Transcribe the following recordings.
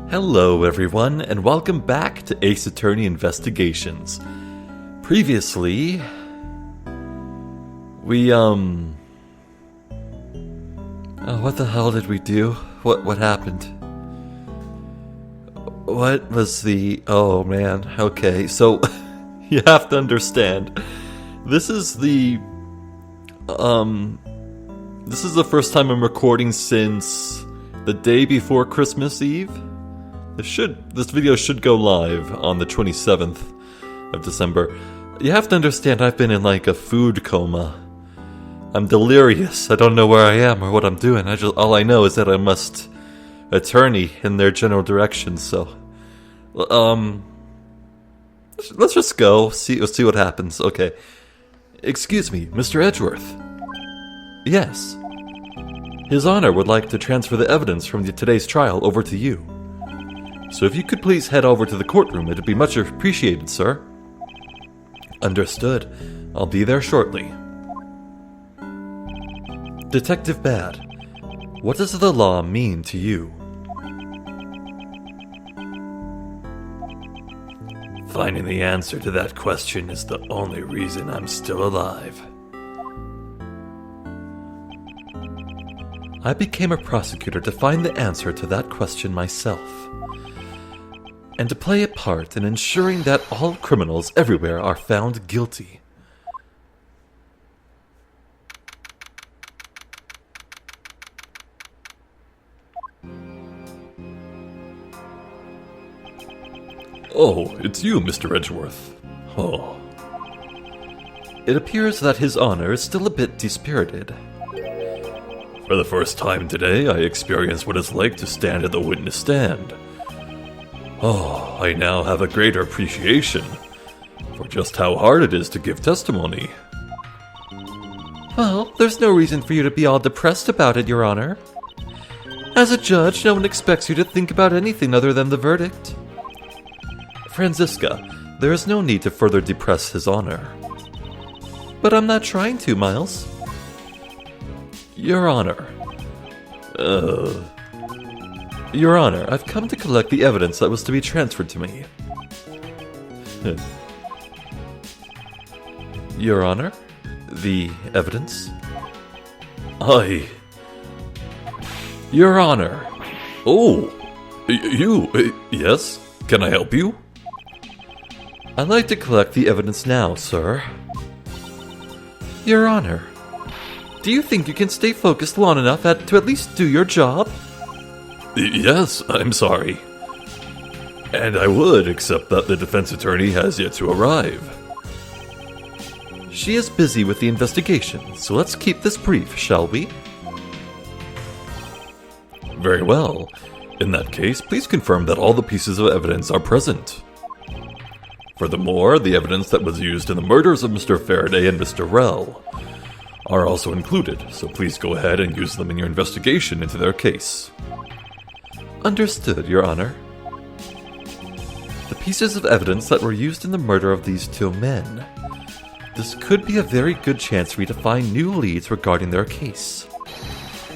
Hello everyone, and welcome back to Ace Attorney Investigations. Previously, we, what the hell did we do? What happened? What was the... Oh man, okay, so, you have to understand, this is the first time I'm recording since the day before Christmas Eve. This video should go live on the 27th of December. You have to understand I've been in like a food coma. I'm delirious. I don't know where I am or what I'm doing. All I know is that I must attorney in their general direction, so let's just go. See what happens. Okay. Excuse me, Mr. Edgeworth. Yes. His Honor would like to transfer the evidence from today's trial over to you. So if you could please head over to the courtroom, it'd be much appreciated, sir. Understood. I'll be there shortly. Detective Bad, what does the law mean to you? Finding the answer to that question is the only reason I'm still alive. I became a prosecutor to find the answer to that question myself, and to play a part in ensuring that all criminals everywhere are found guilty. Oh, it's you, Mr. Edgeworth. Oh. It appears that His Honor is still a bit dispirited. For the first time today, I experienced what it's like to stand at the witness stand. Oh, I now have a greater appreciation for just how hard it is to give testimony. Well, there's no reason for you to be all depressed about it, Your Honor. As a judge, no one expects you to think about anything other than the verdict. Franziska, there is no need to further depress His Honor. But I'm not trying to, Miles. Your Honor. Your Honor, I've come to collect the evidence that was to be transferred to me. Your Honor? The evidence? Your Honor! Oh! Yes? Can I help you? I'd like to collect the evidence now, sir. Your Honor, do you think you can stay focused long enough to at least do your job? Yes, I'm sorry. And I would, except that the defense attorney has yet to arrive. She is busy with the investigation, so let's keep this brief, shall we? Very well. In that case, please confirm that all the pieces of evidence are present. Furthermore, the evidence that was used in the murders of Mr. Faraday and Mr. Rell are also included, so please go ahead and use them in your investigation into their case. Understood, Your Honor. The pieces of evidence that were used in the murder of these two men. This could be a very good chance for me to find new leads regarding their case.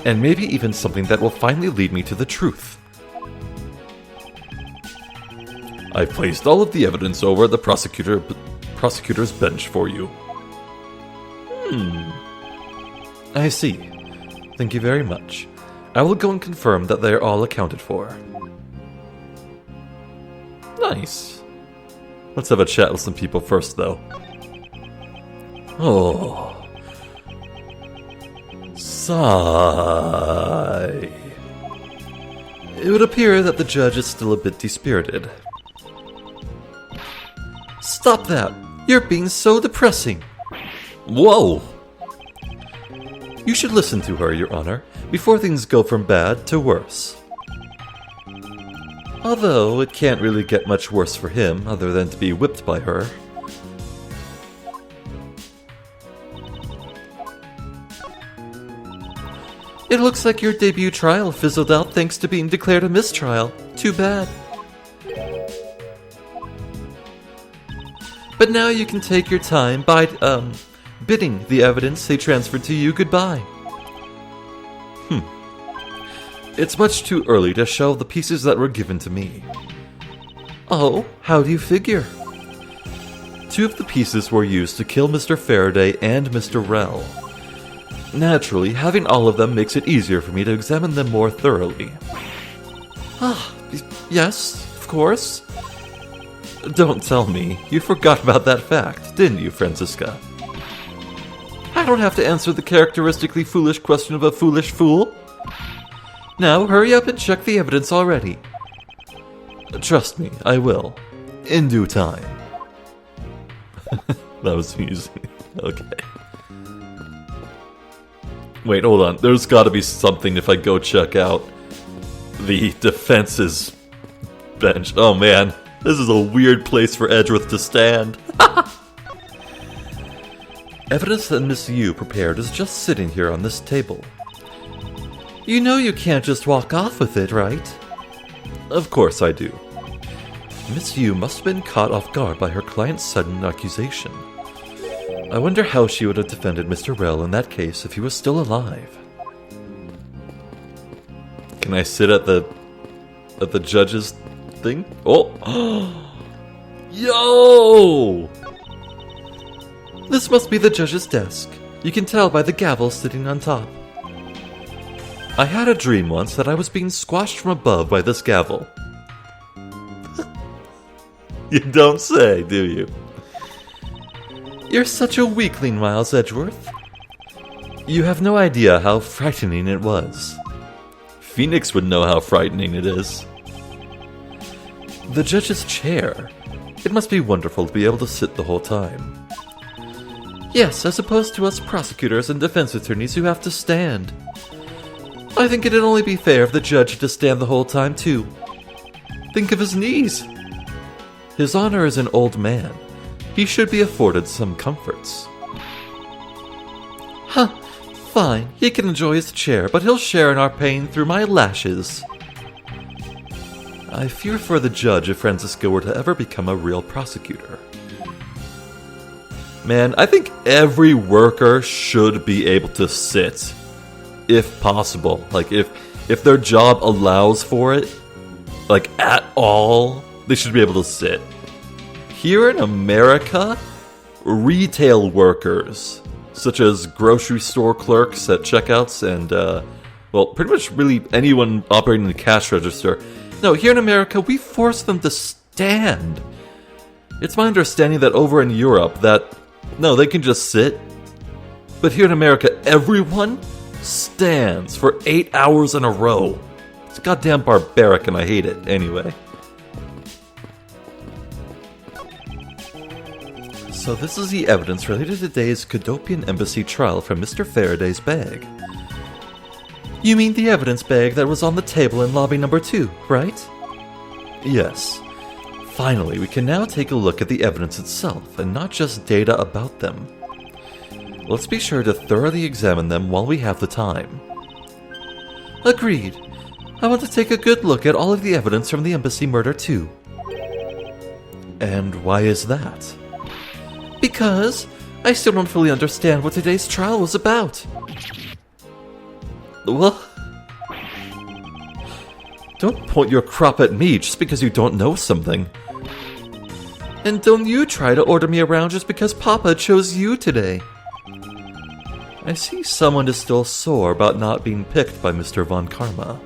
And maybe even something that will finally lead me to the truth. I've placed all of the evidence over at the prosecutor's bench for you. I see. Thank you very much. I will go and confirm that they are all accounted for. Nice. Let's have a chat with some people first, though. Oh. Sigh. It would appear that the judge is still a bit dispirited. Stop that! You're being so depressing! Whoa! You should listen to her, Your Honor, before things go from bad to worse. Although it can't really get much worse for him other than to be whipped by her. It looks like your debut trial fizzled out thanks to being declared a mistrial. Too bad. But now you can take your time by, bidding the evidence they transferred to you goodbye. It's much too early to show the pieces that were given to me. Oh, how do you figure? 2 of the pieces were used to kill Mr. Faraday and Mr. Rell. Naturally, having all of them makes it easier for me to examine them more thoroughly. Ah, yes, of course. Don't tell me. You forgot about that fact, didn't you, Franziska? I don't have to answer the characteristically foolish question of a foolish fool. Now, hurry up and check the evidence already. Trust me, I will. In due time. That was easy. Okay. Wait, hold on. There's gotta be something if I go check out the defense's bench. Oh man, this is a weird place for Edgeworth to stand. Evidence that Miss Yu prepared is just sitting here on this table. You know you can't just walk off with it, right? Of course I do. Miss Yu must have been caught off guard by her client's sudden accusation. I wonder how she would have defended Mr. Rell in that case if he was still alive. Can I sit at the judge's thing? Oh! Yo! This must be the judge's desk. You can tell by the gavel sitting on top. I had a dream once that I was being squashed from above by this gavel. You don't say, do you? You're such a weakling, Miles Edgeworth. You have no idea how frightening it was. Phoenix would know how frightening it is. The judge's chair. It must be wonderful to be able to sit the whole time. Yes, as opposed to us prosecutors and defense attorneys who have to stand. I think it'd only be fair if the judge had to stand the whole time, too. Think of his knees. His Honor is an old man. He should be afforded some comforts. Huh, fine. He can enjoy his chair, but he'll share in our pain through my lashes. I fear for the judge if Franziska were to ever become a real prosecutor. Man, I think every worker should be able to sit, if possible. Like, if their job allows for it, like, at all, they should be able to sit. Here in America, retail workers, such as grocery store clerks at checkouts and, well, pretty much really anyone operating the cash register. No, here in America, we force them to stand. It's my understanding that over in Europe, no, they can just sit. But here in America, everyone stands for 8 hours in a row. It's goddamn barbaric and I hate it anyway. So this is the evidence related to today's Cadopian Embassy trial from Mr. Faraday's bag. You mean the evidence bag that was on the table in lobby number 2, right? Yes. Finally, we can now take a look at the evidence itself, and not just data about them. Let's be sure to thoroughly examine them while we have the time. Agreed. I want to take a good look at all of the evidence from the Embassy murder too. And why is that? Because I still don't fully understand what today's trial was about. What? Don't point your crop at me just because you don't know something. And don't you try to order me around just because Papa chose you today. I see someone is still sore about not being picked by Mr. Von Karma.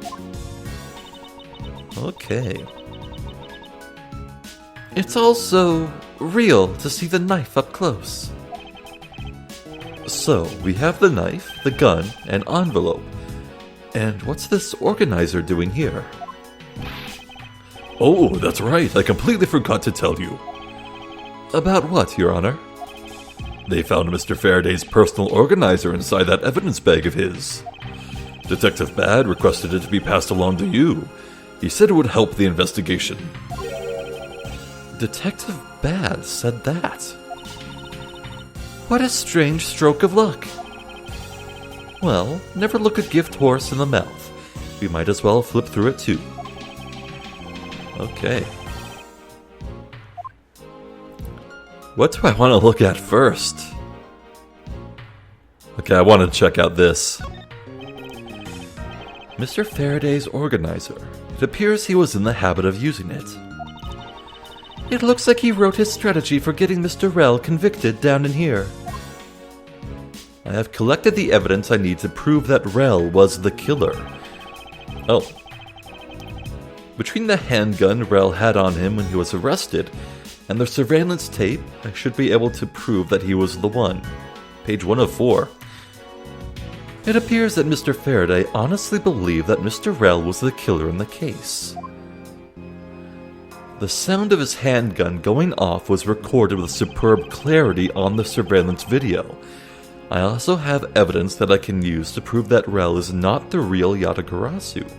Okay. It's also real to see the knife up close. So, we have the knife, the gun, and envelope. And what's this organizer doing here? Oh, that's right, I completely forgot to tell you. About what, Your Honor? They found Mr. Faraday's personal organizer inside that evidence bag of his. Detective Bad requested it to be passed along to you. He said it would help the investigation. Detective Bad said that. What a strange stroke of luck. Well, never look a gift horse in the mouth. We might as well flip through it too. Okay. What do I want to look at first? Okay, I want to check out this. Mr. Faraday's organizer. It appears he was in the habit of using it. It looks like he wrote his strategy for getting Mr. Rell convicted down in here. I have collected the evidence I need to prove that Rell was the killer. Oh. Between the handgun Rell had on him when he was arrested and the surveillance tape, I should be able to prove that he was the one. Page 1 of 4. It appears that Mr. Faraday honestly believed that Mr. Rell was the killer in the case. The sound of his handgun going off was recorded with superb clarity on the surveillance video. I also have evidence that I can use to prove that Rell is not the real Yatagarasu.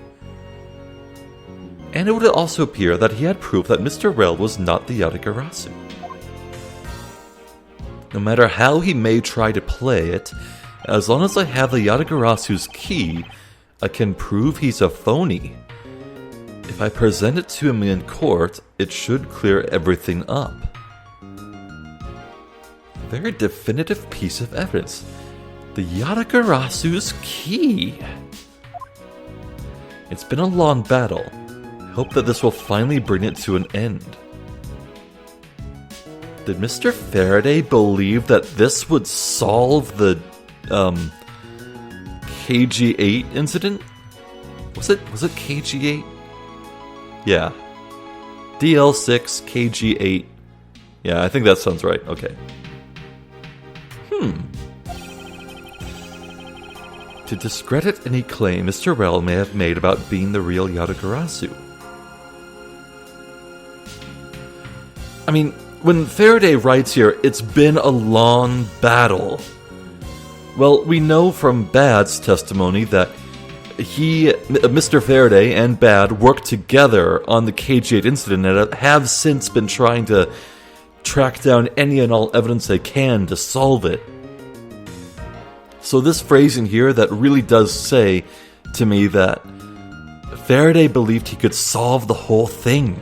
And it would also appear that he had proof that Mr. Rell was not the Yatagarasu. No matter how he may try to play it, as long as I have the Yatagarasu's key, I can prove he's a phony. If I present it to him in court, it should clear everything up. A very definitive piece of evidence. The Yatagarasu's key! It's been a long battle. I hope that this will finally bring it to an end. Did Mr. Faraday believe that this would solve the KG8 incident? Was it KG8? Yeah. DL6 KG8. Yeah, I think that sounds right. Okay. To discredit any claim Mr. Rell may have made about being the real Yatagarasu. I mean, when Faraday writes here, it's been a long battle. Well, we know from Bad's testimony that Mr. Faraday and Bad worked together on the KG8 incident and have since been trying to track down any and all evidence they can to solve it. So this phrase in here that really does say to me that Faraday believed he could solve the whole thing.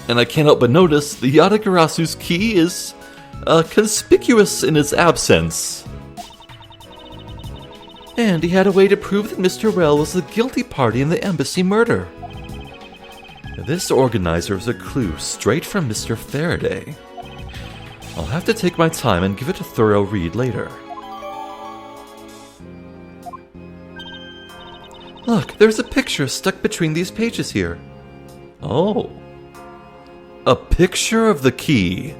And I can't help but notice the Yatagarasu's key is conspicuous in its absence. And he had a way to prove that Mr. Rell was the guilty party in the embassy murder. This organizer is a clue straight from Mr. Faraday. I'll have to take my time and give it a thorough read later. Look, there's a picture stuck between these pages here. Oh. A picture of the key.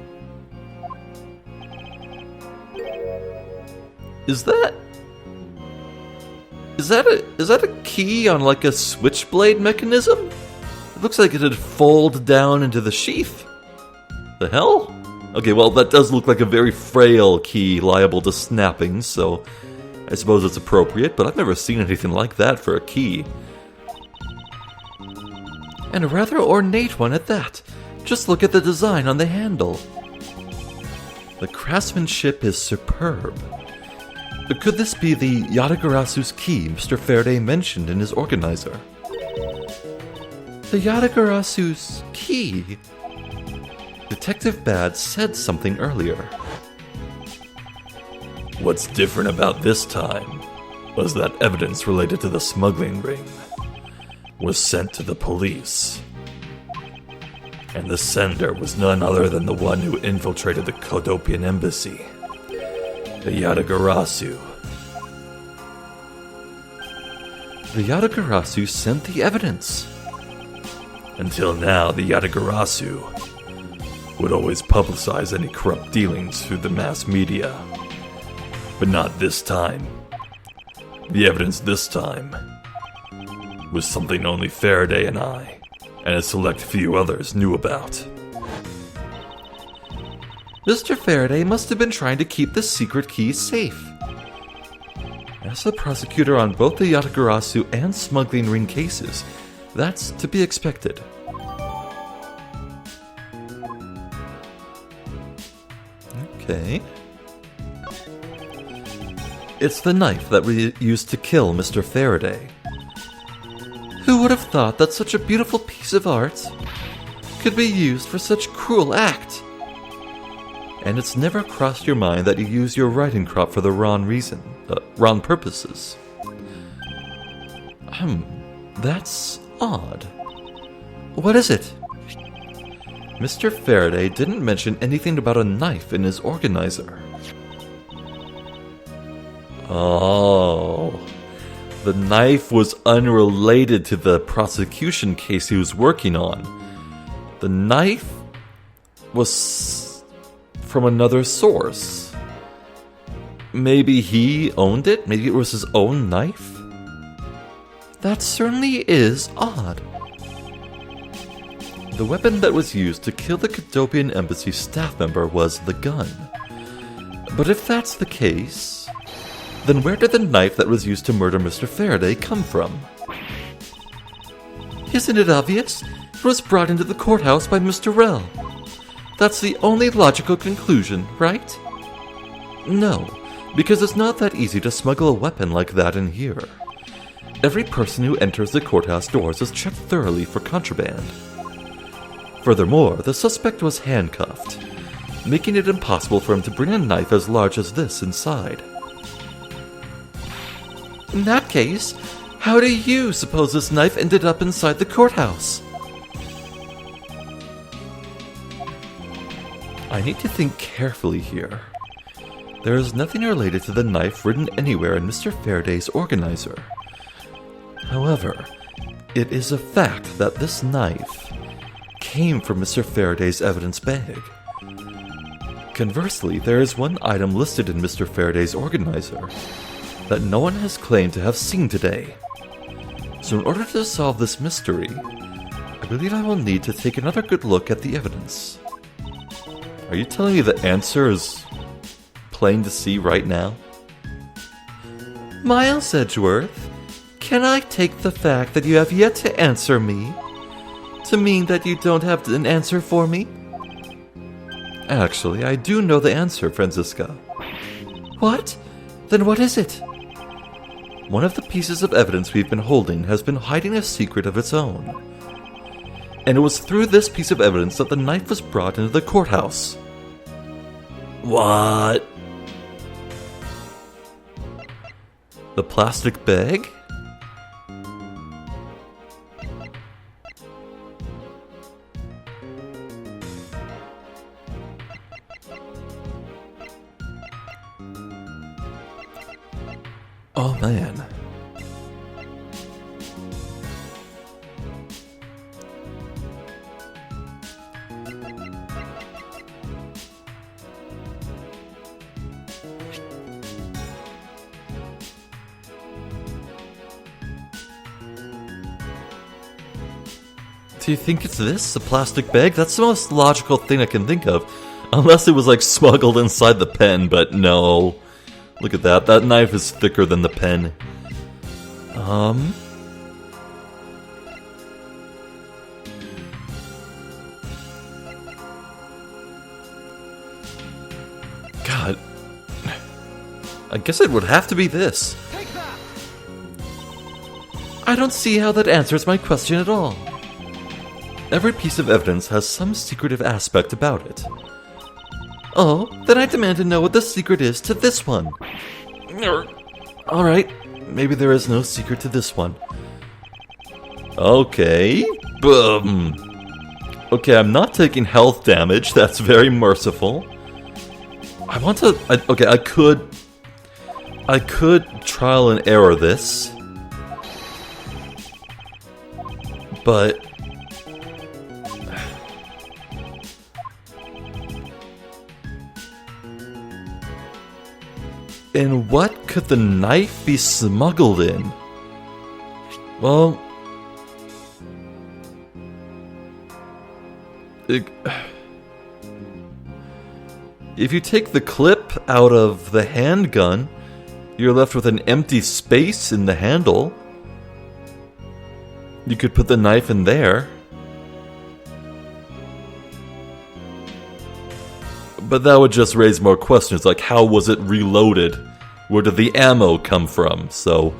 Is that a key on like a switchblade mechanism? It looks like it'd fold down into the sheath. The hell? Okay, well that does look like a very frail key liable to snapping, so I suppose it's appropriate, but I've never seen anything like that for a key. And a rather ornate one at that. Just look at the design on the handle. The craftsmanship is superb. But could this be the Yatagarasu's key Mr. Faraday mentioned in his organizer? The Yatagarasu's key? Detective Bad said something earlier. What's different about this time was that evidence related to the smuggling ring was sent to the police. And the sender was none other than the one who infiltrated the Kodopian embassy, the Yatagarasu. The Yatagarasu sent the evidence. Until now, the Yatagarasu would always publicize any corrupt dealings through the mass media. But not this time. The evidence this time was something only Faraday and I, and a select few others, knew about. Mr. Faraday must have been trying to keep the secret key safe. As the prosecutor on both the Yatagarasu and smuggling ring cases, that's to be expected. Okay. It's the knife that we used to kill Mr. Faraday. Who would have thought that such a beautiful piece of art could be used for such cruel act? And it's never crossed your mind that you use your writing crop for the wrong reason, wrong purposes. That's odd. What is it? Mr. Faraday didn't mention anything about a knife in his organizer. Oh, the knife was unrelated to the prosecution case he was working on. The knife was from another source. Maybe he owned it? Maybe it was his own knife? That certainly is odd. The weapon that was used to kill the Cadopian Embassy staff member was the gun. But if that's the case, then where did the knife that was used to murder Mr. Faraday come from? Isn't it obvious? It was brought into the courthouse by Mr. Rell. That's the only logical conclusion, right? No, because it's not that easy to smuggle a weapon like that in here. Every person who enters the courthouse doors is checked thoroughly for contraband. Furthermore, the suspect was handcuffed, making it impossible for him to bring a knife as large as this inside. In that case, how do you suppose this knife ended up inside the courthouse? I need to think carefully here. There is nothing related to the knife written anywhere in Mr. Faraday's organizer. However, it is a fact that this knife came from Mr. Faraday's evidence bag. Conversely, there is one item listed in Mr. Faraday's organizer that no one has claimed to have seen today. So in order to solve this mystery, I believe I will need to take another good look at the evidence. Are you telling me the answer is plain to see right now? Miles Edgeworth, can I take the fact that you have yet to answer me to mean that you don't have an answer for me? Actually, I do know the answer, Franziska. What? Then what is it? One of the pieces of evidence we've been holding has been hiding a secret of its own. And it was through this piece of evidence that the knife was brought into the courthouse. What? The plastic bag? Oh man. Do you think it's this? A plastic bag? That's the most logical thing I can think of. Unless it was like smuggled inside the pen, but no. Look at that. That knife is thicker than the pen. God. I guess it would have to be this. I don't see how that answers my question at all. Every piece of evidence has some secretive aspect about it. Oh, then I demand to know what the secret is to this one. Alright, maybe there is no secret to this one. Okay, boom. Okay, I'm not taking health damage, that's very merciful. I want to... okay, I could trial and error this. But... and what could the knife be smuggled in? Well... if you take the clip out of the handgun, you're left with an empty space in the handle. You could put the knife in there. But that would just raise more questions, like how was it reloaded? Where did the ammo come from? So,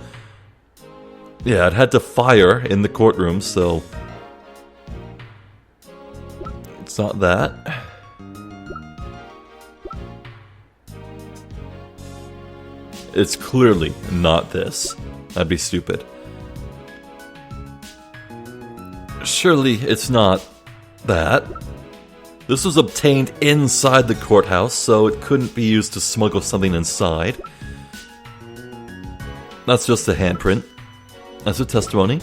yeah, it had to fire in the courtroom, so it's not that. It's clearly not this. That'd be stupid. Surely it's not that. This was obtained inside the courthouse, so it couldn't be used to smuggle something inside. That's just a handprint. That's a testimony.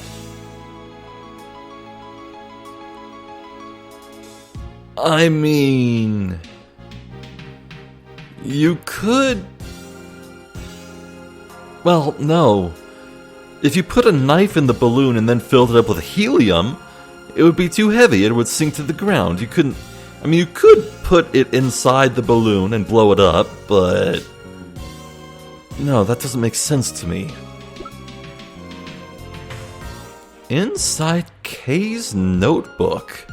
I mean, you could... Well, no. If you put a knife in the balloon and then filled it up with helium, it would be too heavy. It would sink to the ground. You couldn't... I mean, you could put it inside the balloon and blow it up, but... No, that doesn't make sense to me. Inside Kay's notebook.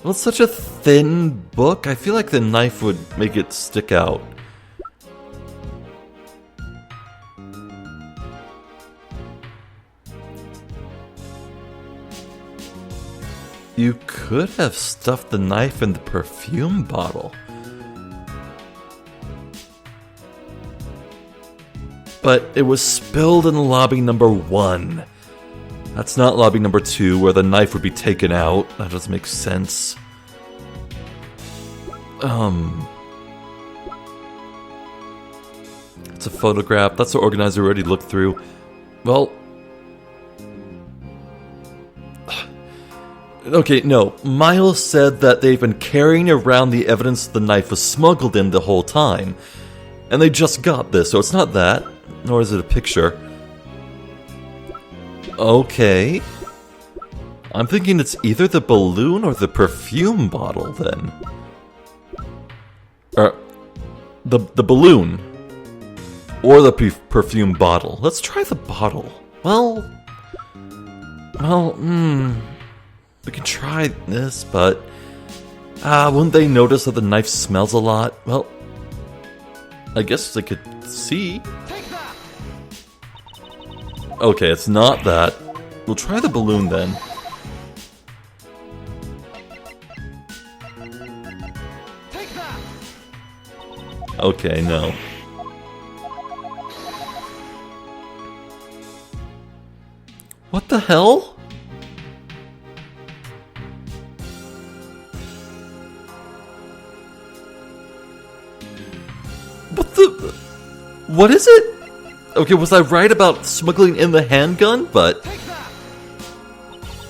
Well, it's such a thin book. I feel like the knife would make it stick out. You could have stuffed the knife in the perfume bottle. But it was spilled in lobby number 1. That's not lobby number 2, where the knife would be taken out. That doesn't make sense. It's a photograph. That's the organizer already looked through. Well... Okay, no. Miles said that they've been carrying around the evidence the knife was smuggled in the whole time. And they just got this, so it's not that. Nor is it a picture. Okay. I'm thinking it's either the balloon or the perfume bottle, then. The balloon. Or the perfume bottle. Let's try the bottle. Well, we can try this, but... wouldn't they notice that the knife smells a lot? Well, I guess they could see. Okay, it's not that. We'll try the balloon then. Okay, no. What the hell? What is it? Okay, was I right about smuggling in the handgun? But...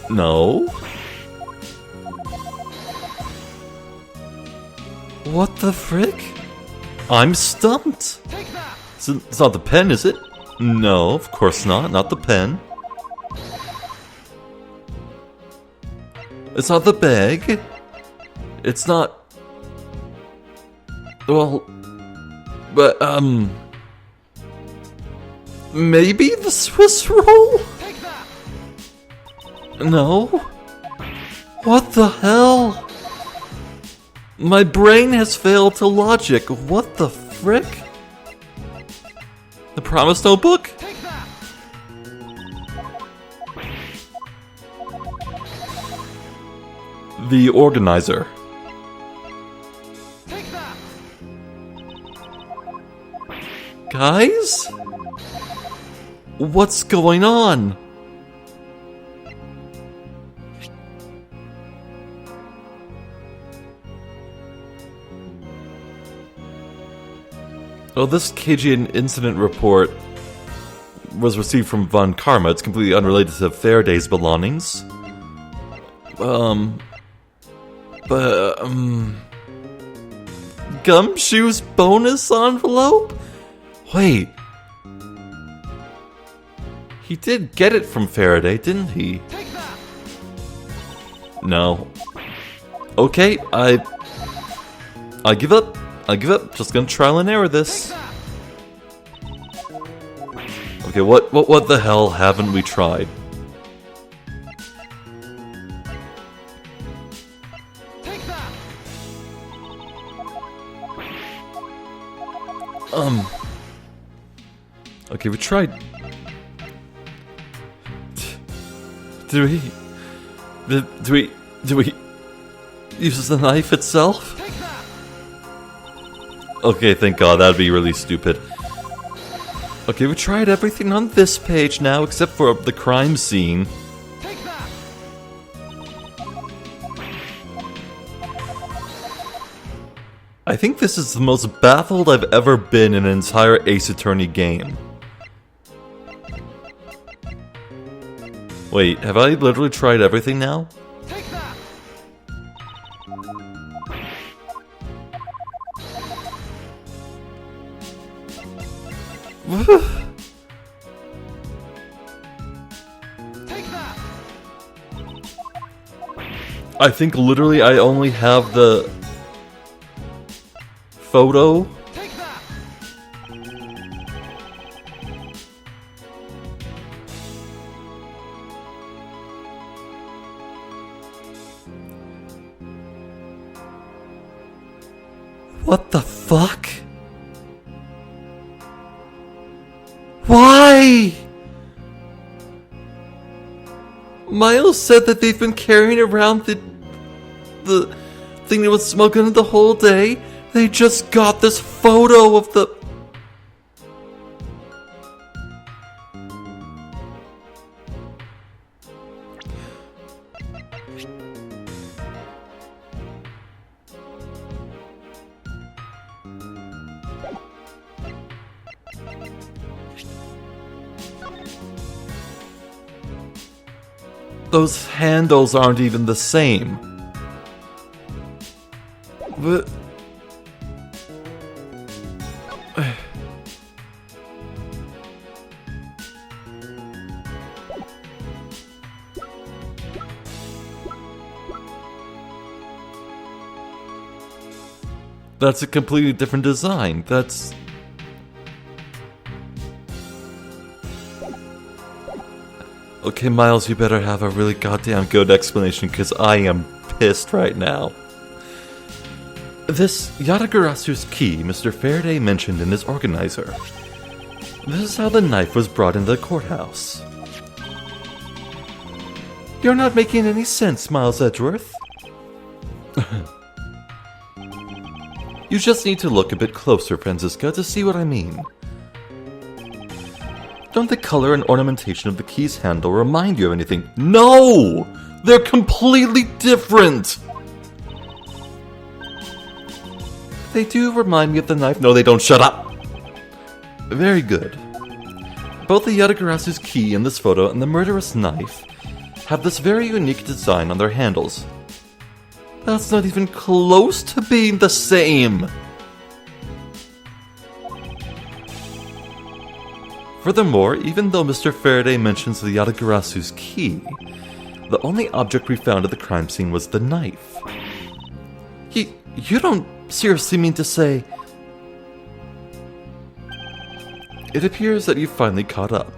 No. What the frick? I'm stumped. It's not the pen, is it? No, of course not. Not the pen. It's not the bag. It's not... Well... But, maybe the Swiss roll? No? What the hell? My brain has failed to logic. What the frick? The promise notebook? The organizer. Guys? What's going on? Oh, this KGN incident report was received from Von Karma. It's completely unrelated to Faraday's belongings. Gumshoe's bonus envelope? Wait. He did get it from Faraday, didn't he? No. Okay, I give up. I give up. Just gonna trial and error this. Okay, what the hell haven't we tried? Okay, we tried. Do we use the knife itself? Okay, thank God, that'd be really stupid. Okay, we tried everything on this page now, except for the crime scene. Take that! I think this is the most baffled I've ever been in an entire Ace Attorney game. Wait, have I literally tried everything now? Take that! Take that! I think literally I only have the photo. Take that! What the fuck? Why? Miles said that they've been carrying around the thing that was smuggling the whole day. They just got this photo of the... Those handles aren't even the same. But... That's a completely different design. That's... Okay, Miles, you better have a really goddamn good explanation, because I am pissed right now. This Yatagarasu's key Mr. Faraday mentioned in his organizer. This is how the knife was brought into the courthouse. You're not making any sense, Miles Edgeworth. You just need to look a bit closer, Franziska, to see what I mean. Don't the color and ornamentation of the key's handle remind you of anything? No! They're completely different! They do remind me of the knife. No, they don't. Shut up! Very good. Both the Yatagarasu's key in this photo and the murderous knife have this very unique design on their handles. That's not even close to being the same! Furthermore, even though Mr. Faraday mentions the Yatagarasu's key, the only object we found at the crime scene was the knife. You don't seriously mean to say... It appears that you've finally caught up.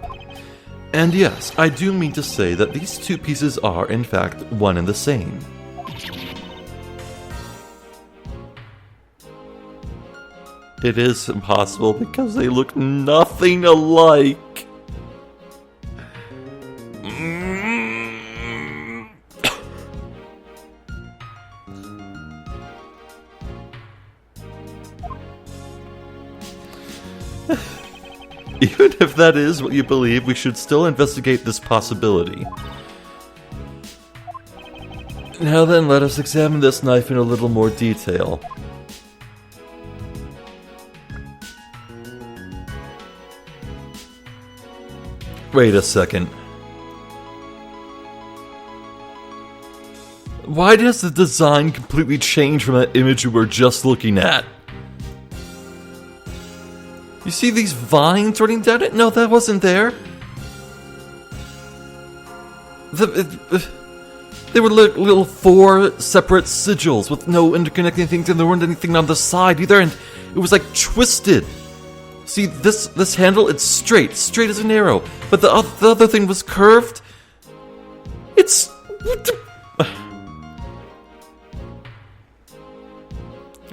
And yes, I do mean to say that these two pieces are, in fact, one and the same. It is impossible because they look nothing alike. Even if that is what you believe, we should still investigate this possibility. Now then, let us examine this knife in a little more detail. Wait a second. Why does the design completely change from that image we were just looking at? You see these vines running down it? No, that wasn't there. They were little four separate sigils with no interconnecting things, and there weren't anything on the side either, and it was like twisted. See, this handle, it's straight as an arrow, but the other thing was curved. It's...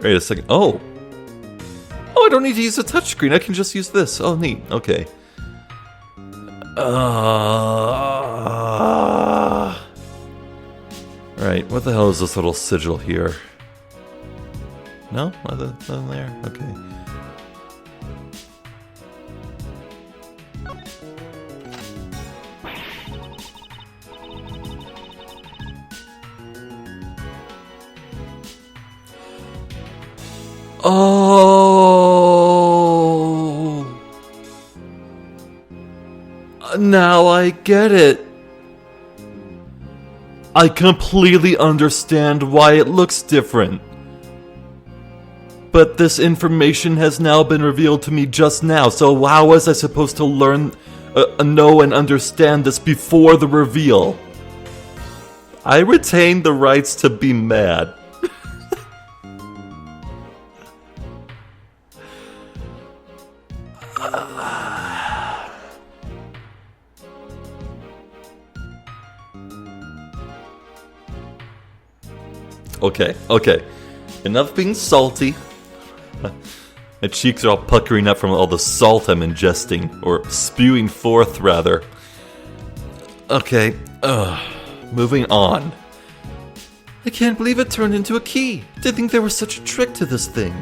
Wait a second. Oh, I don't need to use a touchscreen. I can just use this. Oh, neat. Okay. Right, what the hell is this little sigil here? No? Nothing there? Okay. Oh! Now I get it. I completely understand why it looks different. But this information has now been revealed to me just now, so how was I supposed to know and understand this before the reveal? I retain the rights to be mad. Okay. Enough being salty. My cheeks are all puckering up from all the salt I'm ingesting, or spewing forth, rather. Okay, moving on. I can't believe it turned into a key. Didn't think there was such a trick to this thing.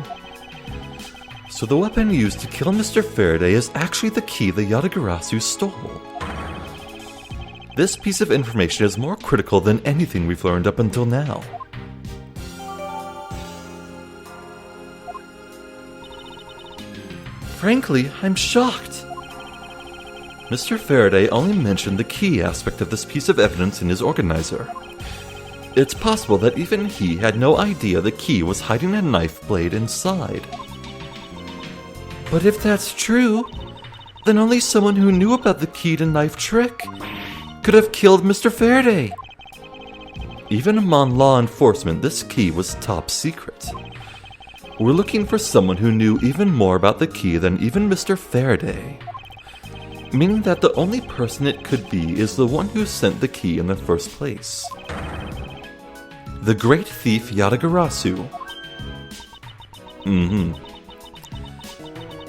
So the weapon used to kill Mr. Faraday is actually the key the Yatagarasu stole. This piece of information is more critical than anything we've learned up until now. Frankly, I'm shocked. Mr. Faraday only mentioned the key aspect of this piece of evidence in his organizer. It's possible that even he had no idea the key was hiding a knife blade inside. But if that's true, then only someone who knew about the key to knife trick could have killed Mr. Faraday. Even among law enforcement, this key was top secret. We're looking for someone who knew even more about the key than even Mr. Faraday. Meaning that the only person it could be is the one who sent the key in the first place. The great thief Yatagarasu.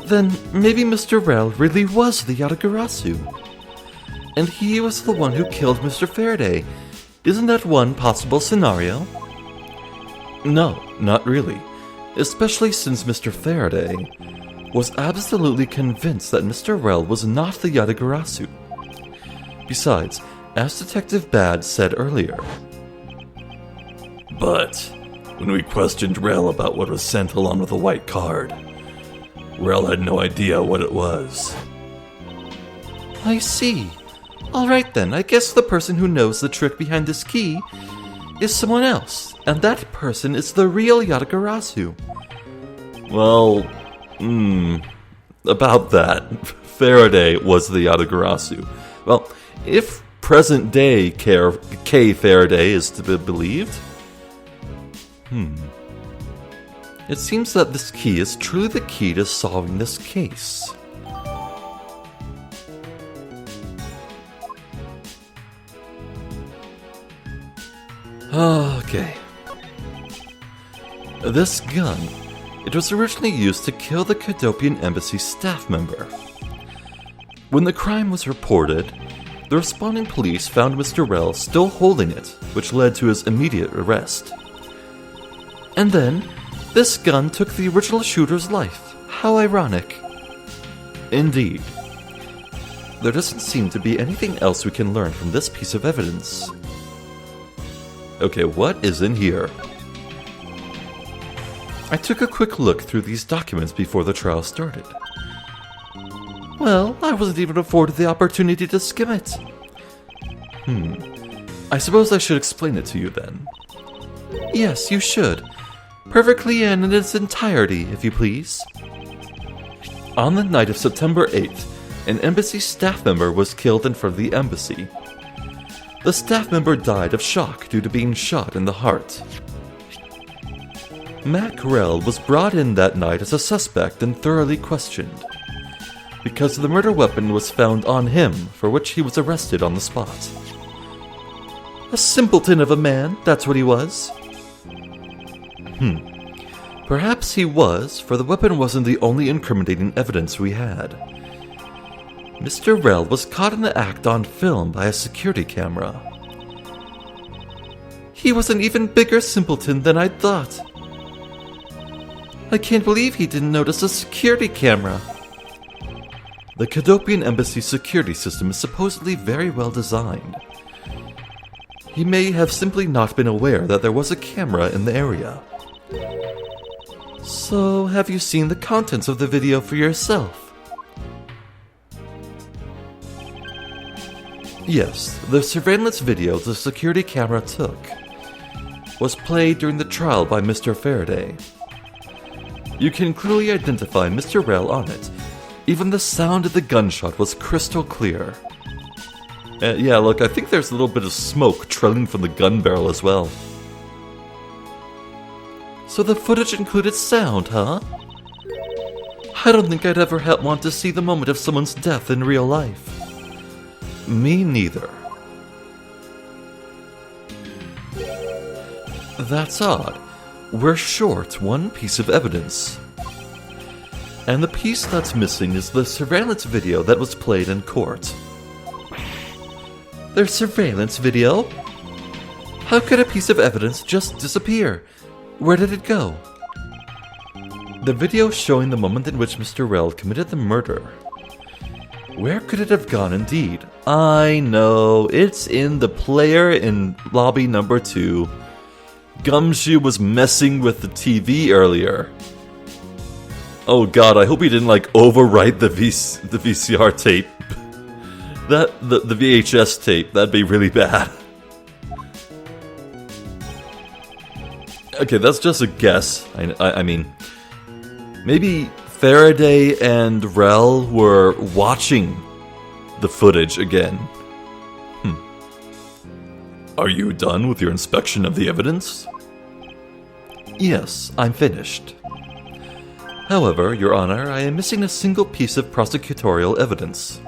Then maybe Mr. Rel really was the Yatagarasu. And he was the one who killed Mr. Faraday. Isn't that one possible scenario? No, not really. Especially since Mr. Faraday was absolutely convinced that Mr. Rel was not the Yatagarasu. Besides, as Detective Bad said earlier, but when we questioned Rel about what was sent along with the white card, Rel had no idea what it was. I see. Alright then, I guess the person who knows the trick behind this key is someone else, and that person is the real Yatagarasu. Well, about that, Faraday was the Yatagarasu. Well, if present-day K. Faraday is to be believed, it seems that this key is truly the key to solving this case. Okay. This gun, it was originally used to kill the Cadopian Embassy staff member. When the crime was reported, the responding police found Mr. Rel still holding it, which led to his immediate arrest. And then, this gun took the original shooter's life. How ironic. Indeed. There doesn't seem to be anything else we can learn from this piece of evidence. Okay, what is in here? I took a quick look through these documents before the trial started. Well, I wasn't even afforded the opportunity to skim it. I suppose I should explain it to you then. Yes, you should. Perfectly in its entirety, if you please. On the night of September 8th, an embassy staff member was killed in front of the embassy. The staff member died of shock due to being shot in the heart. Mac Rel was brought in that night as a suspect and thoroughly questioned, because the murder weapon was found on him, for which he was arrested on the spot. A simpleton of a man, that's what he was. Perhaps he was, for the weapon wasn't the only incriminating evidence we had. Mr. Rel was caught in the act on film by a security camera. He was an even bigger simpleton than I'd thought. I can't believe he didn't notice a security camera. The Cadopian Embassy security system is supposedly very well designed. He may have simply not been aware that there was a camera in the area. So, have you seen the contents of the video for yourself? Yes, the surveillance video the security camera took was played during the trial by Mr. Faraday. You can clearly identify Mr. Rell on it. Even the sound of the gunshot was crystal clear. Yeah, look, I think there's a little bit of smoke trailing from the gun barrel as well. So the footage included sound, huh? I don't think I'd ever want to see the moment of someone's death in real life. Me neither. That's odd. We're short one piece of evidence. And the piece that's missing is the surveillance video that was played in court. There's surveillance video? How could a piece of evidence just disappear? Where did it go? The video showing the moment in which Mr. Rell committed the murder. Where could it have gone indeed? I know, it's in the player in lobby number 2. Gumshoe was messing with the TV earlier. Oh god, I hope he didn't overwrite the VCR tape. The VHS tape, that'd be really bad. Okay, that's just a guess. I mean, maybe Faraday and Rell were watching the footage again. Are you done with your inspection of the evidence? Yes, I'm finished. However, Your Honor, I am missing a single piece of prosecutorial evidence.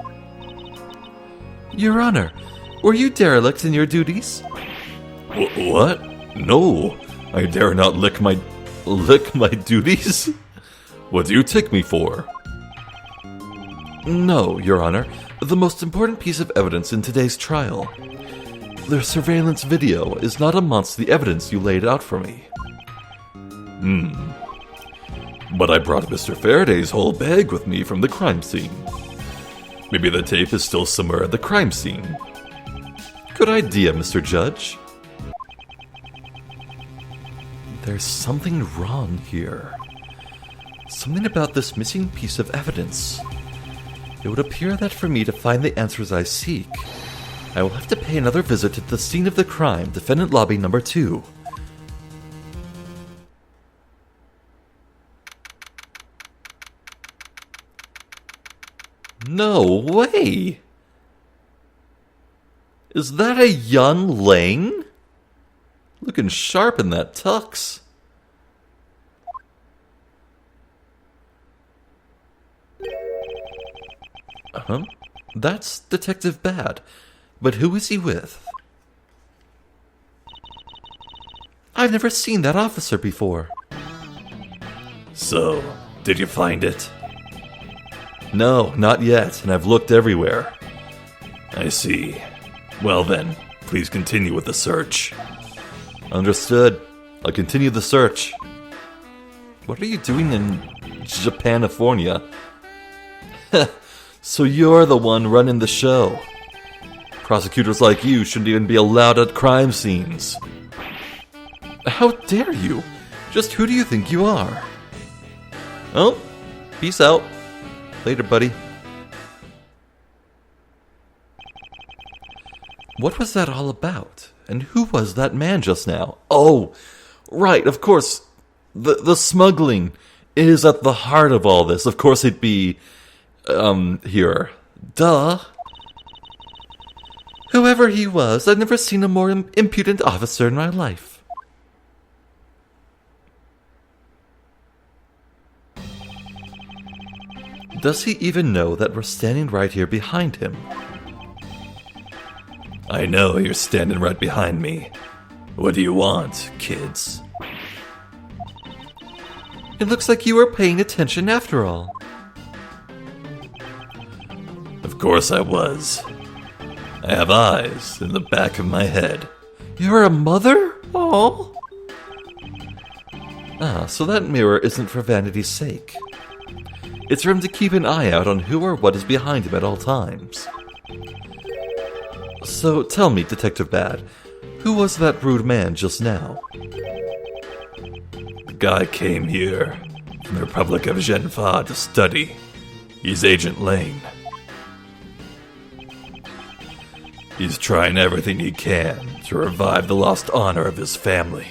Your Honor, were you derelict in your duties? What? No, I dare not lick my duties? What do you take me for? No, Your Honor, the most important piece of evidence in today's trial. The surveillance video is not amongst the evidence you laid out for me. But I brought Mr. Faraday's whole bag with me from the crime scene. Maybe the tape is still somewhere at the crime scene. Good idea, Mr. Judge. There's something wrong here. Something about this missing piece of evidence. It would appear that for me to find the answers I seek, I will have to pay another visit to the scene of the crime, defendant lobby number 2. No way! Is that a Yun Lang? Looking sharp in that tux. That's Detective Bad. But who is he with? I've never seen that officer before. So, did you find it? No, not yet, and I've looked everywhere. I see. Well then, please continue with the search. Understood. I'll continue the search. What are you doing in Japanifornia? So you're the one running the show. Prosecutors like you shouldn't even be allowed at crime scenes. How dare you? Just who do you think you are? Oh, peace out. Later, buddy. What was that all about? And who was that man just now? Oh, right, of course. The smuggling is at the heart of all this. Of course it'd be, here. Duh. Whoever he was, I've never seen a more impudent officer in my life. Does he even know that we're standing right here behind him? I know you're standing right behind me. What do you want, kids? It looks like you were paying attention after all. Of course I was. I have eyes in the back of my head. You're a mother? Oh. Ah, so that mirror isn't for vanity's sake. It's for him to keep an eye out on who or what is behind him at all times. So tell me, Detective Bad, who was that rude man just now? The guy came here, from the Republic of Genfa to study. He's Agent Lane. He's trying everything he can to revive the lost honor of his family.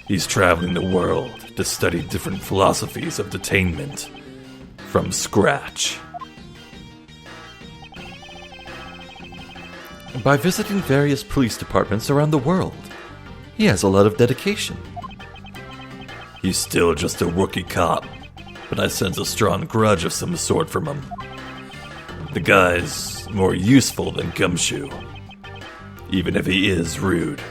He's traveling the world to study different philosophies of detainment from scratch. By visiting various police departments around the world, he has a lot of dedication. He's still just a rookie cop, but I sense a strong grudge of some sort from him. The guy's more useful than Gumshoe, even if he is rude.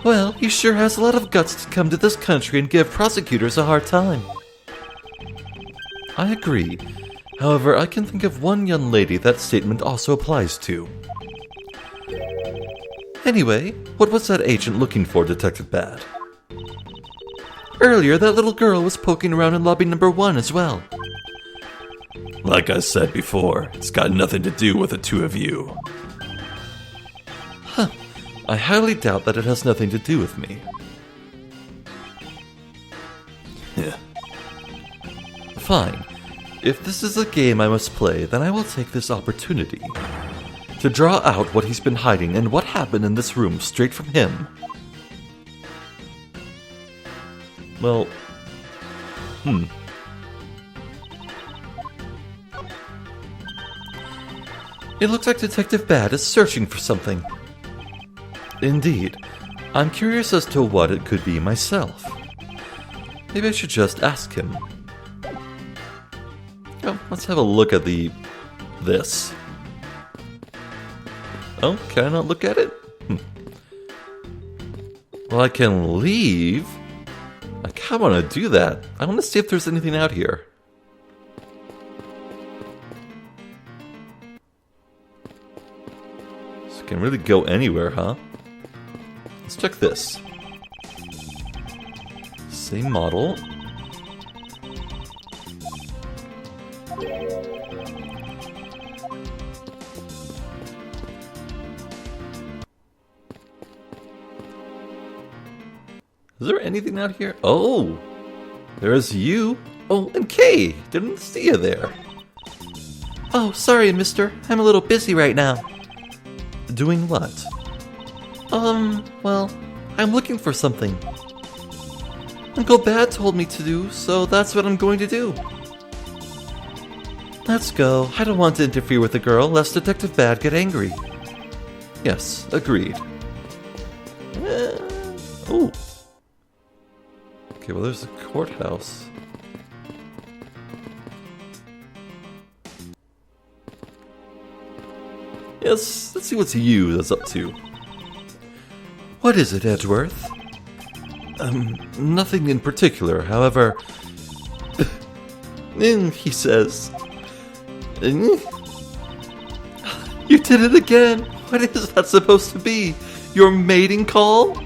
Well, he sure has a lot of guts to come to this country and give prosecutors a hard time. I agree. However, I can think of one young lady that statement also applies to. Anyway, what was that agent looking for, Detective Bad? Earlier, that little girl was poking around in lobby number 1 as well. Like I said before, it's got nothing to do with the two of you. Huh. I highly doubt that it has nothing to do with me. Yeah. Fine. If this is a game I must play, then I will take this opportunity to draw out what he's been hiding and what happened in this room straight from him. Well, It looks like Detective Bad is searching for something. Indeed. I'm curious as to what it could be myself. Maybe I should just ask him. Oh, let's have a look at this. Oh, can I not look at it? Well, I can leave. I kind of want to do that. I want to see if there's anything out here. So I can really go anywhere, huh? Let's check this. Same model. Is there anything out here? Oh! There's you! Oh, and Kay! Didn't see you there. Oh, sorry, mister. I'm a little busy right now. Doing what? Well, I'm looking for something. Uncle Bad told me to do, so that's what I'm going to do. Let's go. I don't want to interfere with the girl, lest Detective Bad get angry. Yes, agreed. Oh. Okay, well there's a courthouse. Yes, let's see what you is up to. What is it, Edgeworth? Nothing in particular, however... he says... You did it again! What is that supposed to be? Your mating call?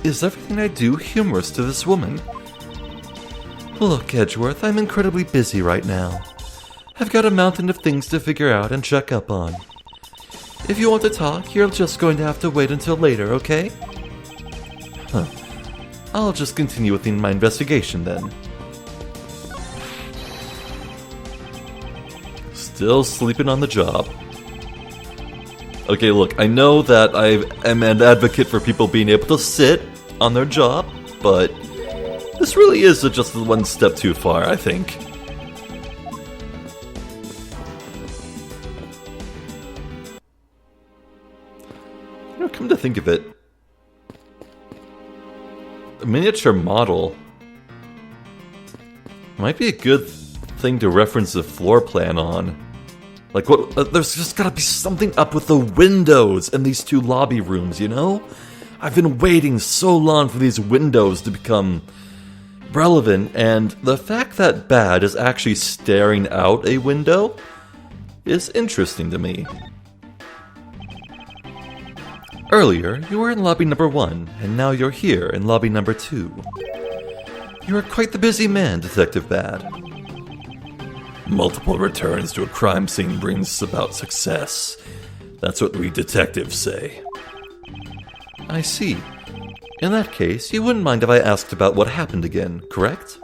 Is everything I do humorous to this woman? Look, Edgeworth, I'm incredibly busy right now. I've got a mountain of things to figure out and check up on. If you want to talk, you're just going to have to wait until later, okay? Huh. I'll just continue with my investigation then. Still sleeping on the job. Okay, look, I know that I am an advocate for people being able to sit on their job, but this really is just one step too far, I think. You know, come to think of it, a miniature model might be a good thing to reference the floor plan on. Like, what? There's just gotta be something up with the windows in these two lobby rooms, you know? I've been waiting so long for these windows to become relevant, and the fact that Bad is actually staring out a window is interesting to me. Earlier, you were in lobby number 1, and now you're here in lobby number 2. You are quite the busy man, Detective Bad. Multiple returns to a crime scene brings about success. That's what we detectives say. I see. In that case, you wouldn't mind if I asked about what happened again, correct?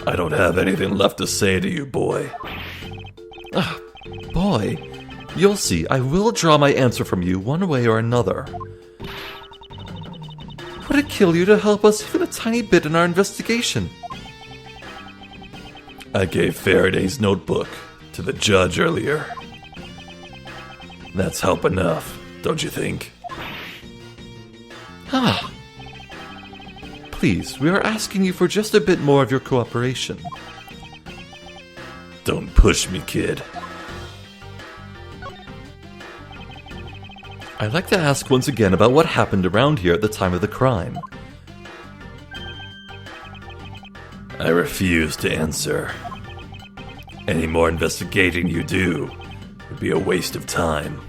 I don't have anything left to say to you, boy. Boy, you'll see, I will draw my answer from you one way or another. Would it kill you to help us even a tiny bit in our investigation? I gave Faraday's notebook to the judge earlier. That's help enough, don't you think? Please, we are asking you for just a bit more of your cooperation. Don't push me, kid. I'd like to ask once again about what happened around here at the time of the crime. I refuse to answer. Any more investigating you do would be a waste of time.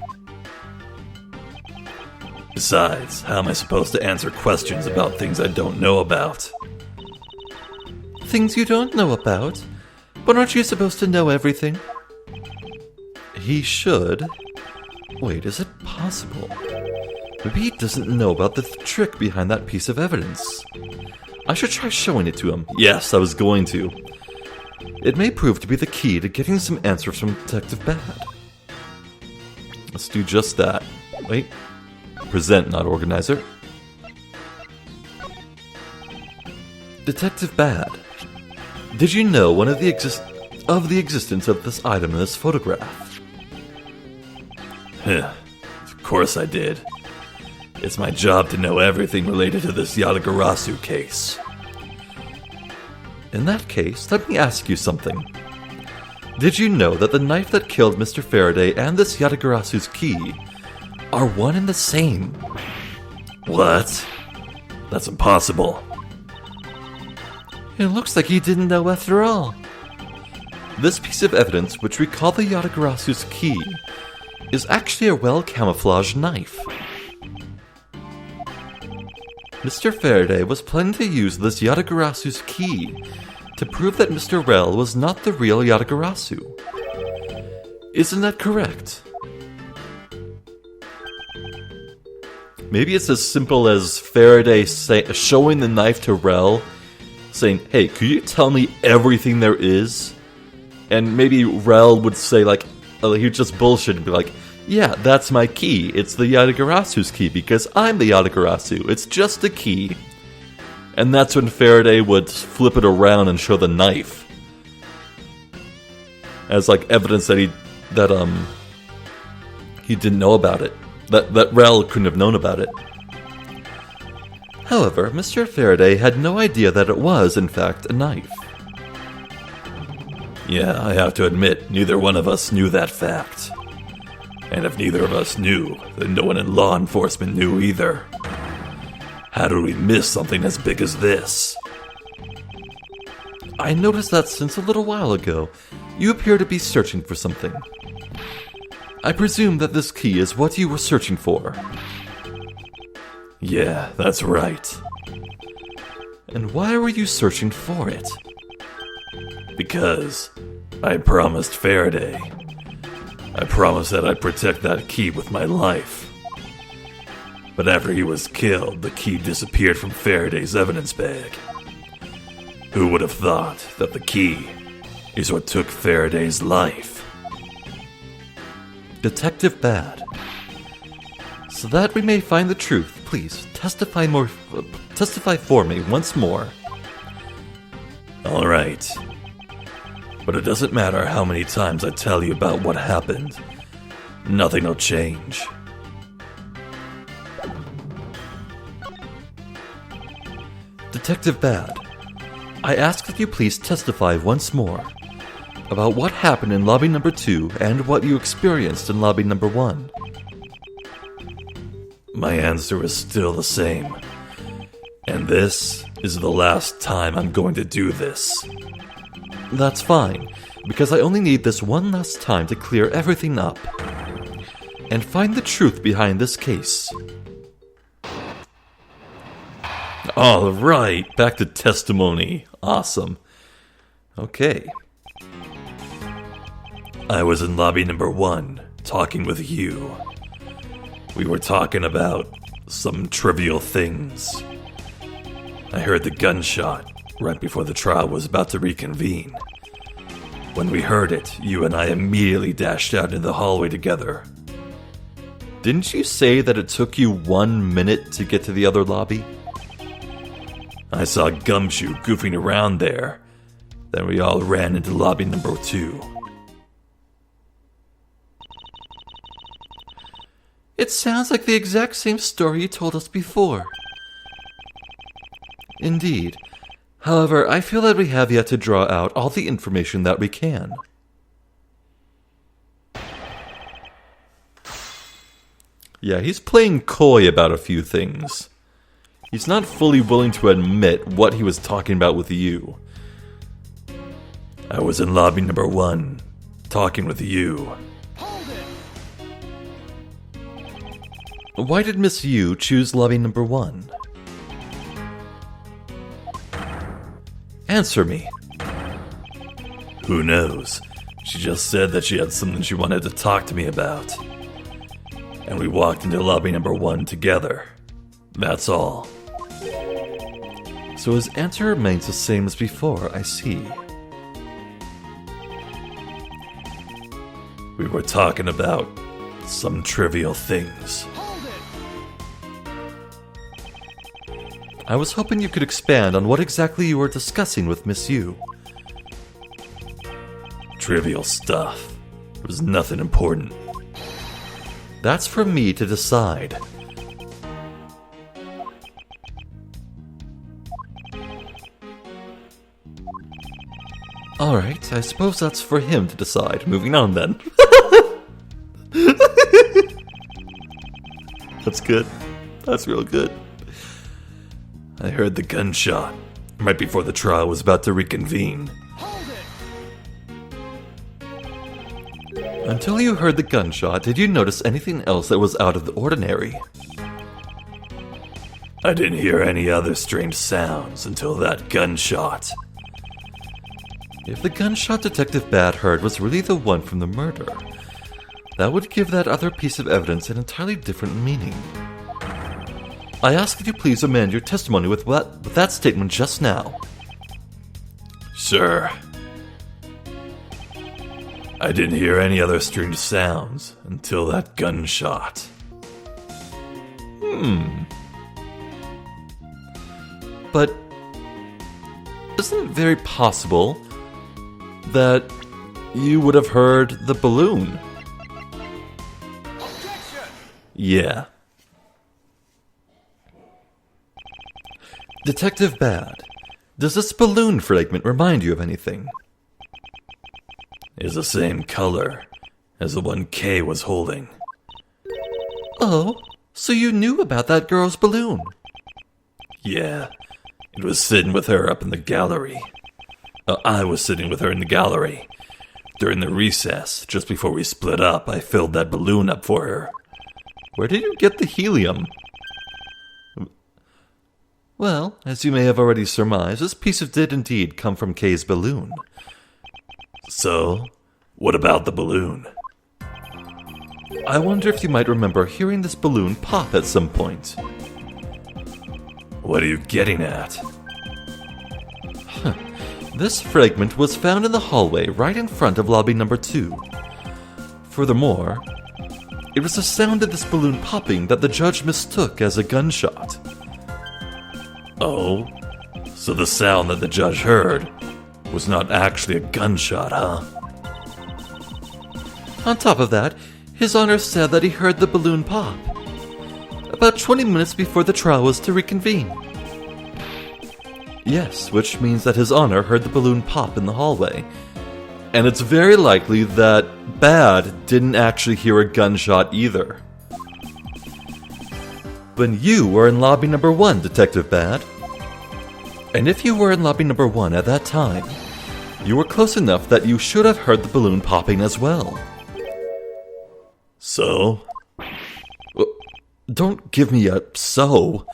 Besides, how am I supposed to answer questions about things I don't know about? Things you don't know about? But aren't you supposed to know everything? He should. Wait, is it possible? Maybe he doesn't know about the trick behind that piece of evidence. I should try showing it to him. Yes, I was going to. It may prove to be the key to getting some answers from Detective Bad. Let's do just that. Wait. Present, not organizer. Detective Bad, did you know one of the existence of this item in this photograph? Of course I did. It's my job to know everything related to this Yatagarasu case. In that case, let me ask you something. Did you know that the knife that killed Mr. Faraday and this Yatagarasu's key are one and the same? What? That's impossible. It looks like you didn't know after all. This piece of evidence, which we call the Yatagarasu's key, is actually a well-camouflaged knife. Mr. Faraday was planning to use this Yatagarasu's key to prove that Mr. Rel was not the real Yatagarasu. Isn't that correct? Maybe it's as simple as Faraday showing the knife to Rel, saying, "Hey, could you tell me everything there is?" And maybe Rel would say, like, he'd just bullshit and be like, "Yeah, that's my key. It's the Yatagarasu's key because I'm the Yatagarasu. It's just a key." And that's when Faraday would flip it around and show the knife as like evidence that he didn't know about it. That Rel couldn't have known about it. However, Mr. Faraday had no idea that it was, in fact, a knife. Yeah, I have to admit, neither one of us knew that fact. And if neither of us knew, then no one in law enforcement knew either. How did we miss something as big as this? I noticed that since a little while ago, you appear to be searching for something. I presume that this key is what you were searching for. Yeah, that's right. And why were you searching for it? Because I promised Faraday. I promised that I'd protect that key with my life. But after he was killed, the key disappeared from Faraday's evidence bag. Who would have thought that the key is what took Faraday's life? Detective Bad. So that we may find the truth, please testify for me once more. All right. But it doesn't matter how many times I tell you about what happened. Nothing will change. Detective Bad, I ask that you please testify once more about what happened in lobby number 2 and what you experienced in lobby number 1. My answer is still the same. And this is the last time I'm going to do this. That's fine, because I only need this one last time to clear everything up and find the truth behind this case. Alright, back to testimony. Awesome. Okay. I was in lobby number 1, talking with you. We were talking about some trivial things. I heard the gunshot right before the trial was about to reconvene. When we heard it, you and I immediately dashed out into the hallway together. Didn't you say that it took you 1 minute to get to the other lobby? I saw Gumshoe goofing around there. Then we all ran into lobby number 2. It sounds like the exact same story you told us before. Indeed. However, I feel that we have yet to draw out all the information that we can. Yeah, he's playing coy about a few things. He's not fully willing to admit what he was talking about with you. I was in lobby number 1, talking with you. Hold it! Why did Miss Yu choose lobby number 1? Answer me. Who knows? She just said that she had something she wanted to talk to me about. And we walked into lobby number 1 together. That's all. So his answer remains the same as before, I see. We were talking about some trivial things. Hold it! I was hoping you could expand on what exactly you were discussing with Miss Yu. Trivial stuff. It was nothing important. That's for me to decide. Alright, I suppose that's for him to decide. Moving on then. That's good. That's real good. I heard the gunshot right before the trial was about to reconvene. Hold it! Until you heard the gunshot, did you notice anything else that was out of the ordinary? I didn't hear any other strange sounds until that gunshot. If the gunshot Detective Bad heard was really the one from the murder, that would give that other piece of evidence an entirely different meaning. I ask that you please amend your testimony with that statement just now. Sure. I didn't hear any other strange sounds until that gunshot. But isn't it very possible that you would have heard the balloon? Objection! Yeah. Detective Bad, does this balloon fragment remind you of anything? It's the same color as the one Kay was holding. Oh, so you knew about that girl's balloon? Yeah, it was sitting with her up in the gallery. I was sitting with her in the gallery. During the recess, just before we split up, I filled that balloon up for her. Where did you get the helium? Well, as you may have already surmised, this piece did indeed come from Kay's balloon. So, what about the balloon? I wonder if you might remember hearing this balloon pop at some point. What are you getting at? This fragment was found in the hallway right in front of lobby number 2. Furthermore, it was the sound of this balloon popping that the judge mistook as a gunshot. Oh, so the sound that the judge heard was not actually a gunshot, huh? On top of that, His Honor said that he heard the balloon pop about 20 minutes before the trial was to reconvene. Yes, which means that His Honor heard the balloon pop in the hallway. And it's very likely that Bad didn't actually hear a gunshot either. When you were in lobby number 1, Detective Bad. And if you were in lobby number 1 at that time, you were close enough that you should have heard the balloon popping as well. So? Don't give me a so.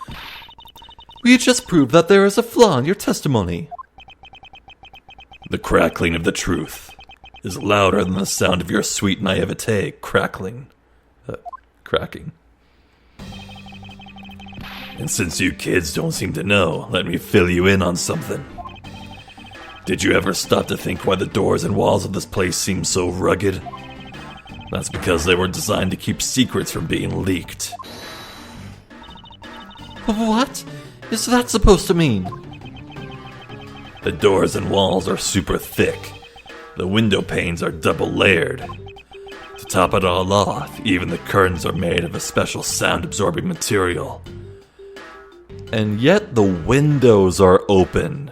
We just proved that there is a flaw in your testimony. The crackling of the truth is louder than the sound of your sweet naivete cracking. And since you kids don't seem to know, let me fill you in on something. Did you ever stop to think why the doors and walls of this place seem so rugged? That's because they were designed to keep secrets from being leaked. What is that supposed to mean? The doors and walls are super thick. The window panes are double layered. To top it all off, even the curtains are made of a special sound-absorbing material. And yet the windows are open.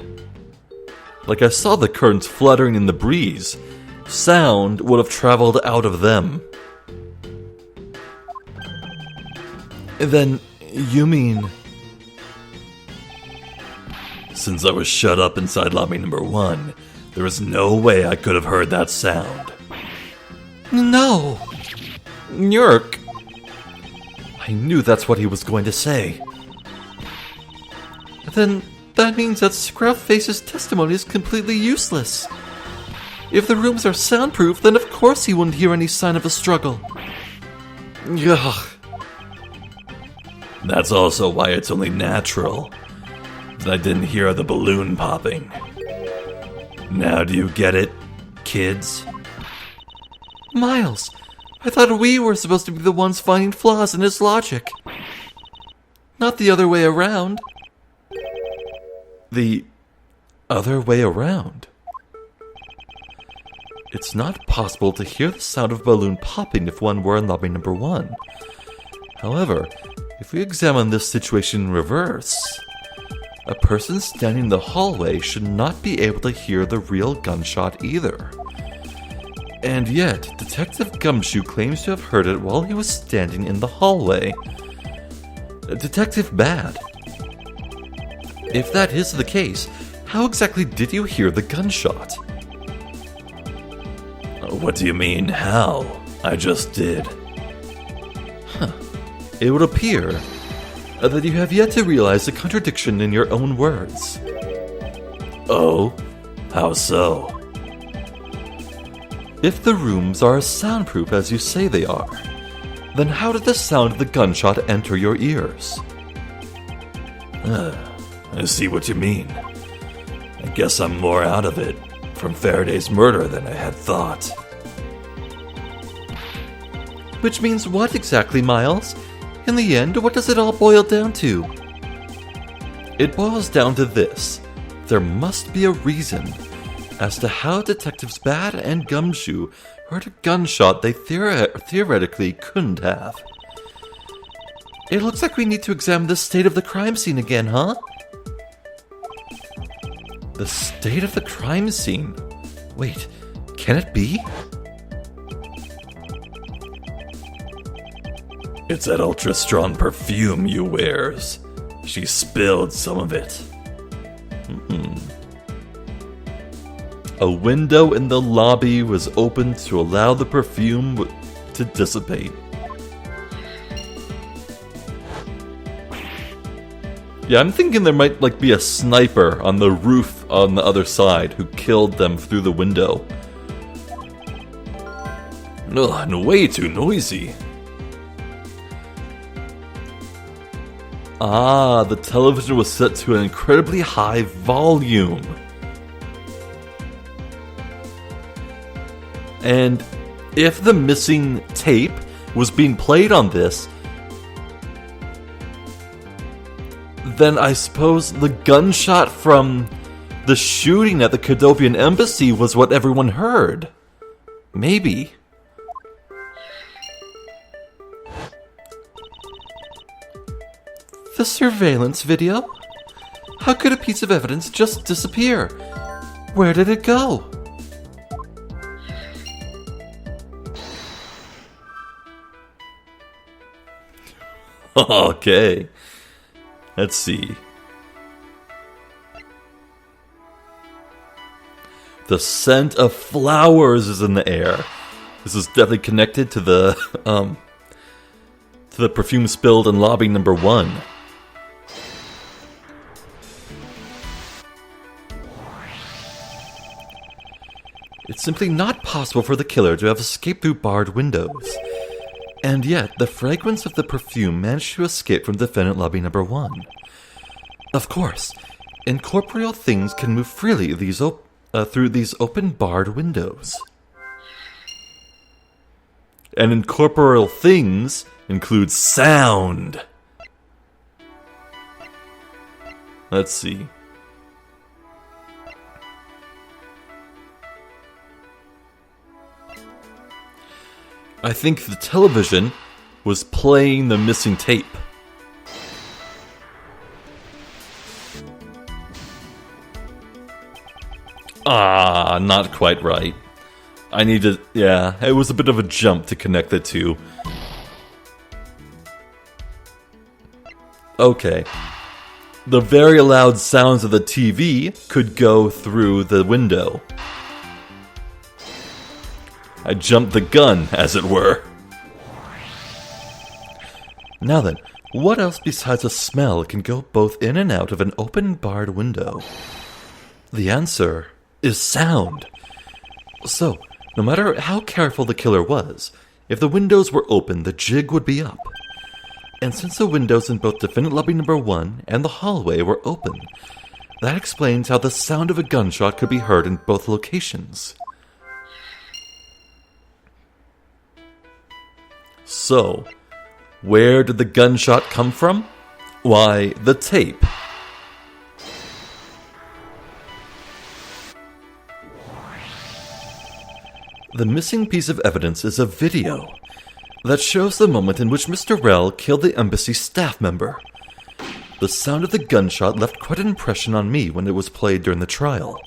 Like I saw the curtains fluttering in the breeze. Sound would have traveled out of them. Then, you mean... Since I was shut up inside lobby number 1, there is no way I could have heard that sound. No! Yerk! I knew that's what he was going to say. Then that means that Scruffface's testimony is completely useless. If the rooms are soundproof, then of course he wouldn't hear any sign of a struggle. Ugh. That's also why it's only natural that I didn't hear the balloon popping. Now do you get it, kids? Miles, I thought we were supposed to be the ones finding flaws in his logic. Not the other way around. The other way around? It's not possible to hear the sound of a balloon popping if one were in lobby number 1. However, if we examine this situation in reverse, a person standing in the hallway should not be able to hear the real gunshot either. And yet, Detective Gumshoe claims to have heard it while he was standing in the hallway. Detective Bad. If that is the case, how exactly did you hear the gunshot? What do you mean, how? I just did. It would appear that you have yet to realize the contradiction in your own words. Oh? How so? If the rooms are as soundproof as you say they are, then how did the sound of the gunshot enter your ears? I see what you mean. I guess I'm more out of it from Faraday's murder than I had thought. Which means what exactly, Miles? In the end, what does it all boil down to? It boils down to this. There must be a reason as to how Detectives Bad and Gumshoe heard a gunshot they theoretically couldn't have. It looks like we need to examine the state of the crime scene again, huh? The state of the crime scene? Wait, can it be? It's that ultra-strong perfume you wears. She spilled some of it. A window in the lobby was opened to allow the perfume to dissipate. Yeah, I'm thinking there might be a sniper on the roof on the other side who killed them through the window. Ugh, and way too noisy. Ah, the television was set to an incredibly high volume. And if the missing tape was being played on this, then I suppose the gunshot from the shooting at the Cadopian embassy was what everyone heard. Maybe. The surveillance video? How could a piece of evidence just disappear? Where did it go? Okay. Let's see. The scent of flowers is in the air. This is definitely connected to the perfume spilled in lobby number 1. It's simply not possible for the killer to have escaped through barred windows. And yet, the fragrance of the perfume managed to escape from defendant lobby number 1. Of course, incorporeal things can move freely through these open barred windows. And incorporeal things include sound. Let's see. I think the television was playing the missing tape. Not quite right. I need to... yeah, it was a bit of a jump to connect the two. Okay. The very loud sounds of the TV could go through the window. I jumped the gun, as it were. Now then, what else besides a smell can go both in and out of an open barred window? The answer is sound. So, no matter how careful the killer was, if the windows were open, the jig would be up. And since the windows in both defendant lobby number 1 and the hallway were open, that explains how the sound of a gunshot could be heard in both locations. So, where did the gunshot come from? Why, the tape. The missing piece of evidence is a video that shows the moment in which Mr. Rell killed the embassy staff member. The sound of the gunshot left quite an impression on me when it was played during the trial.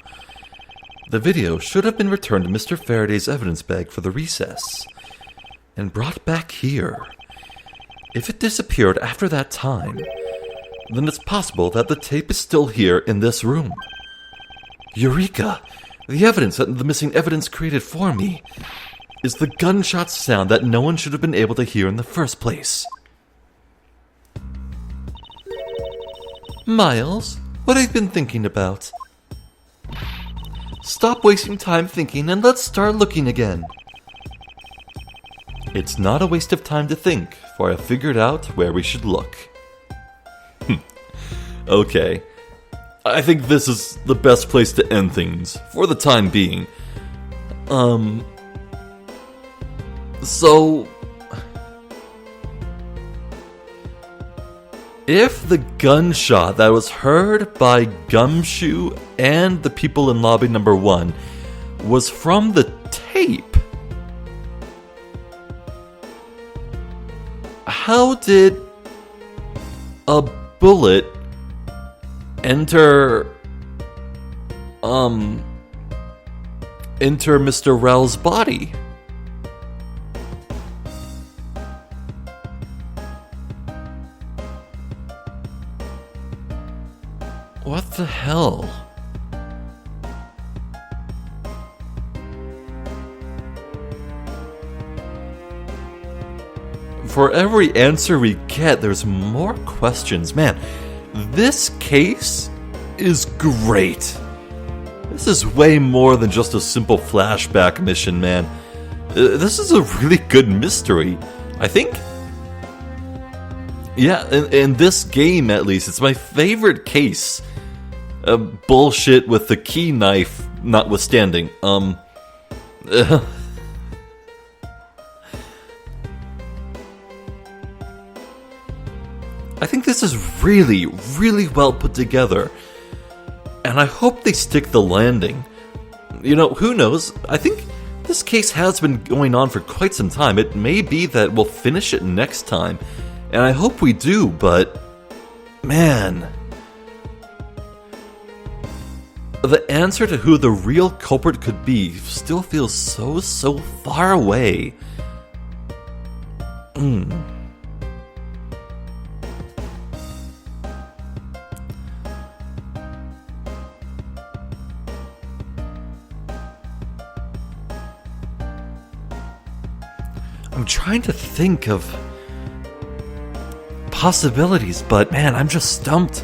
The video should have been returned to Mr. Faraday's evidence bag for the recess, and brought back here. If it disappeared after that time, then it's possible that the tape is still here in this room. Eureka! The evidence that the missing evidence created for me is the gunshot sound that no one should have been able to hear in the first place. Miles, what have you been thinking about? Stop wasting time thinking and let's start looking again. It's not a waste of time to think, for I figured out where we should look. Okay. I think this is the best place to end things, for the time being. So... if the gunshot that was heard by Gumshoe and the people in lobby number 1 was from the tape, how did a bullet enter Mr. Rell's body? What the hell? For every answer we get, there's more questions. Man, this case is great. This is way more than just a simple flashback mission, man. This is a really good mystery. I think... yeah, in this game at least, it's my favorite case. Bullshit with the key knife notwithstanding. I think this is really, really well put together. And I hope they stick the landing. You know, who knows? I think this case has been going on for quite some time. It may be that we'll finish it next time. And I hope we do, but... man... the answer to who the real culprit could be still feels so far away. I'm trying to think of possibilities, but man, I'm just stumped.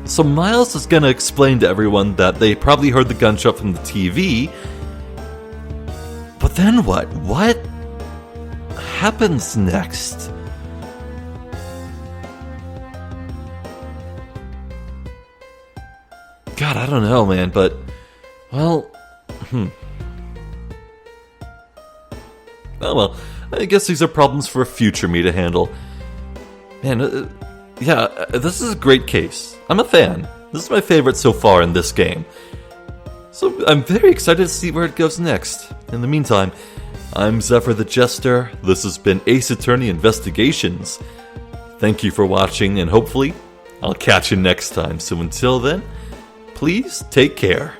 So Miles is gonna explain to everyone that they probably heard the gunshot from the TV, but But then what? What happens next? God, I don't know, man, but, well, Oh well, I guess these are problems for future me to handle. Man, yeah, this is a great case. I'm a fan. This is my favorite so far in this game. So I'm very excited to see where it goes next. In the meantime, I'm Zephyr the Jester. This has been Ace Attorney Investigations. Thank you for watching, and hopefully, I'll catch you next time. So until then, please take care.